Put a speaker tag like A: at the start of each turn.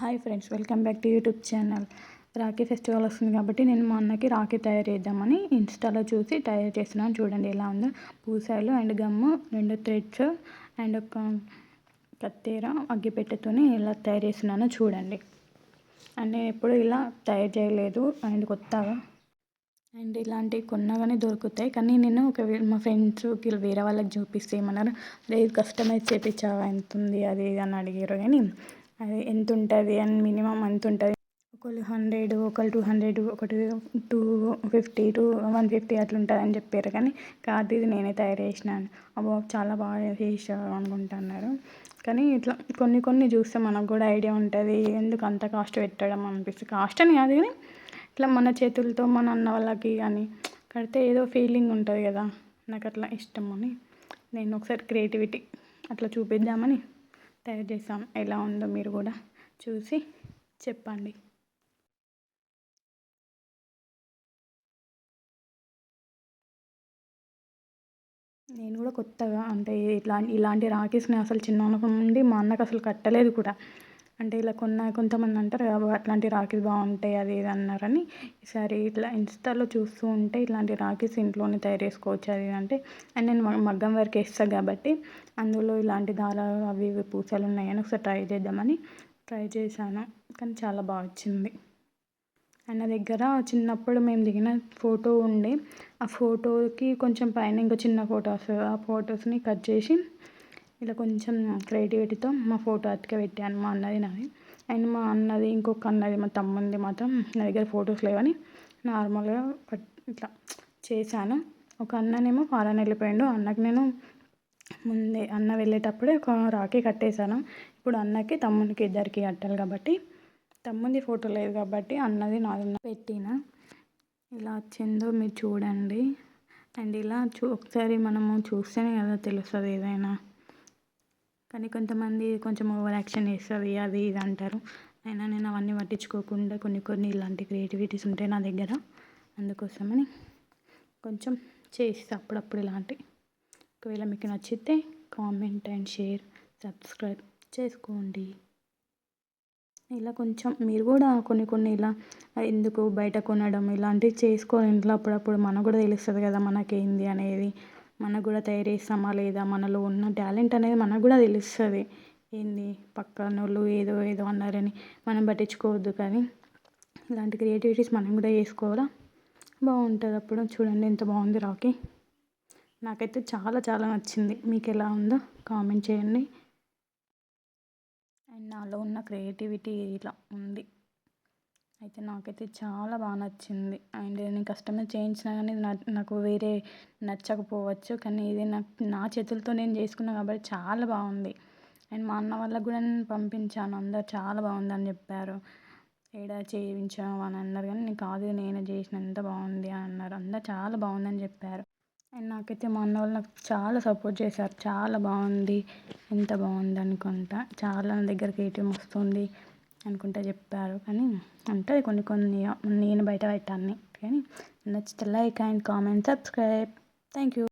A: Hi friends, welcome back to YouTube channel. Rakhi festival వస్తుంది కాబట్టి నేను మా అన్నకి రాఖీ తయారు చేద్దామని ఇన్స్టాలో చూసి తయారు చేస్తున్నాను. చూడండి ఎలా ఉందో. పూసాలు అండ్ గమ్ము, 2 థ్రెడ్స్ అండ్ ఒక కత్తెర, అగ్గిపెట్టెతోని ఎలా తయారు చేస్తున్నానో చూడండి. అండ్ నేను ఎప్పుడు ఇలా తయారు చేయలేదు అండ్ కొత్తగా అండ్ ఇలాంటివి కొన్నగానే దొరుకుతాయి. కానీ నేను మా ఫ్రెండ్స్కి వేరే వాళ్ళకి చూపిస్తే ఏమన్నారు, లేదు కస్టమైజ్ చేయించావా, ఎంత ఉంది అది ఇది అని అడిగారు. కానీ అది ఎంత ఉంటుంది అని మినిమం ఎంత ఉంటుంది, ఒకళ్ళు 100, ఒకళ్ళు 200, ఒకటి 250 to 150 అట్లా ఉంటుంది అని చెప్పారు. కానీ కాదు, ఇది నేనే తయారు చేసినాను. అబ్బో చాలా బాగా చేసావు అనుకుంటున్నారు. కానీ ఇట్లా కొన్ని చూస్తే మనకు కూడా ఐడియా ఉంటుంది, ఎందుకు అంత కాస్ట్ పెట్టడం అనిపిస్తుంది. కాస్ట్ అని కాదు కానీ ఇట్లా మన చేతులతో మన అన్న వాళ్ళకి కానీ కడితే ఏదో ఫీలింగ్ ఉంటుంది కదా, నాకు అట్లా ఇష్టం అని నేను ఒకసారి క్రియేటివిటీ అట్లా చూపిద్దామని తయారు చేసాం. ఎలా ఉందో మీరు కూడా చూసి చెప్పండి. నేను కూడా కొత్తగా అంటే ఇలాంటి రాఖీస్ని అసలు చిన్నప్పటి నుండి మా అన్నకు అసలు కట్టలేదు కూడా. అంటే ఇలా కొంతమంది అంటారు కదా, అట్లాంటి రాఖీస్ బాగుంటాయి అది ఇది అన్నారని ఈసారి ఇట్లా ఇన్స్టాలో చూస్తూ ఉంటే ఇట్లాంటి రాఖీస్ ఇంట్లోనే తయారు చేసుకోవచ్చు అది అంటే. అండ్ నేను మగ్గం వర్క్ వేస్తాను కాబట్టి అందులో ఇలాంటి దారాలు అవి ఇవి పూసలు ఉన్నాయని ఒకసారి ట్రై చేశాను. కానీ చాలా బాగా వచ్చింది. ఆయన దగ్గర చిన్నప్పుడు మేము దిగిన ఫోటో ఉండే, ఆ ఫోటోకి కొంచెం పైన ఇంకో చిన్న ఫోటో వస్తుంది, ఆ ఫొటోస్ని కట్ చేసి ఇలా కొంచెం క్రియేటివిటీతో మా ఫోటో అతికి పెట్టాను, మా అన్నది నాది. అండ్ మా అన్నది ఇంకొక అన్నది మా తమ్ముంది మాత్రం నా దగ్గర ఫొటోస్ లేవని నార్మల్గా ఇట్లా చేశాను. ఒక అన్ననేమో ఫారెన్ వెళ్ళిపోయాడు. అన్నకి నేను ముందే అన్న వెళ్ళేటప్పుడే ఒక రాఖీ కట్టేశాను. ఇప్పుడు అన్నకి తమ్మునికి ఇద్దరికి కట్టాలి కాబట్టి తమ్ముంది ఫోటో లేదు కాబట్టి అన్నది నాది పెట్టిన. ఇలా వచ్చిందో మీరు చూడండి. అండ్ ఇలా ఒకసారి మనము చూస్తేనే కదా తెలుస్తుంది ఏదైనా. కానీ కొంతమంది కొంచెం ఓవర్ యాక్షన్ చేస్తుంది అది ఇది అంటారు. అయినా నేను అవన్నీ పట్టించుకోకుండా కొన్ని ఇలాంటి క్రియేటివిటీస్ ఉంటాయి నా దగ్గర, అందుకోసమని కొంచెం చేస్తా అప్పుడప్పుడు ఇలాంటివి. ఒకవేళ మీకు నచ్చితే కామెంట్ అండ్ షేర్, సబ్స్క్రైబ్ చేసుకోండి. ఇలా కొంచెం మీరు కూడా కొన్ని ఇలా ఎందుకు బయట కొనడం, ఇలాంటివి చేసుకోని ఇంట్లో అప్పుడప్పుడు మనకు కూడా తెలుస్తుంది కదా మనకేంది అనేది. మనకు కూడా తయారు చేస్తామా లేదా, మనలో ఉన్న టాలెంట్ అనేది మనకు కూడా తెలుస్తుంది. ఏంది పక్కనోళ్ళు ఏదో అన్నారని మనం పట్టించుకోవద్దు. కానీ ఇలాంటి క్రియేటివిటీస్ మనం కూడా చేసుకోవాలా, బాగుంటుంది. అప్పుడు చూడండి ఎంత బాగుంది రాఖీ. నాకైతే చాలా నచ్చింది. మీకు ఎలా ఉందో కామెంట్ చేయండి. అండ్ నాలో ఉన్న క్రియేటివిటీ ఇలా ఉంది. అయితే నాకైతే చాలా బాగా నచ్చింది. అండ్ నేను కస్టమైజ్ చేయించినా కానీ నాకు వేరే నచ్చకపోవచ్చు. కానీ ఇది నా చేతులతో నేను చేసుకున్నా కాబట్టి చాలా బాగుంది. అండ్ మా అన్న వాళ్ళకు కూడా నేను పంపించాను. అందరు చాలా బాగుందని చెప్పారు. ఏడ చేయించావు అని అన్నారు. కానీ నేను కాదు, నేనే చేసిన, ఎంత బాగుంది అని అన్నారు. అందరు చాలా బాగుందని చెప్పారు. అండ్ నాకైతే మా అన్న వాళ్ళు నాకు చాలా సపోర్ట్ చేశారు. చాలా బాగుంది, ఎంత బాగుంది అనుకుంటా, చాలా నా దగ్గర క్రియేటివ్ వస్తుంది అనుకుంటా చెప్పారు. కానీ ఉంటుంది కొన్ని నేను బయట పెట్టాను. కానీ నచ్చితే like and comment, subscribe. Thank you.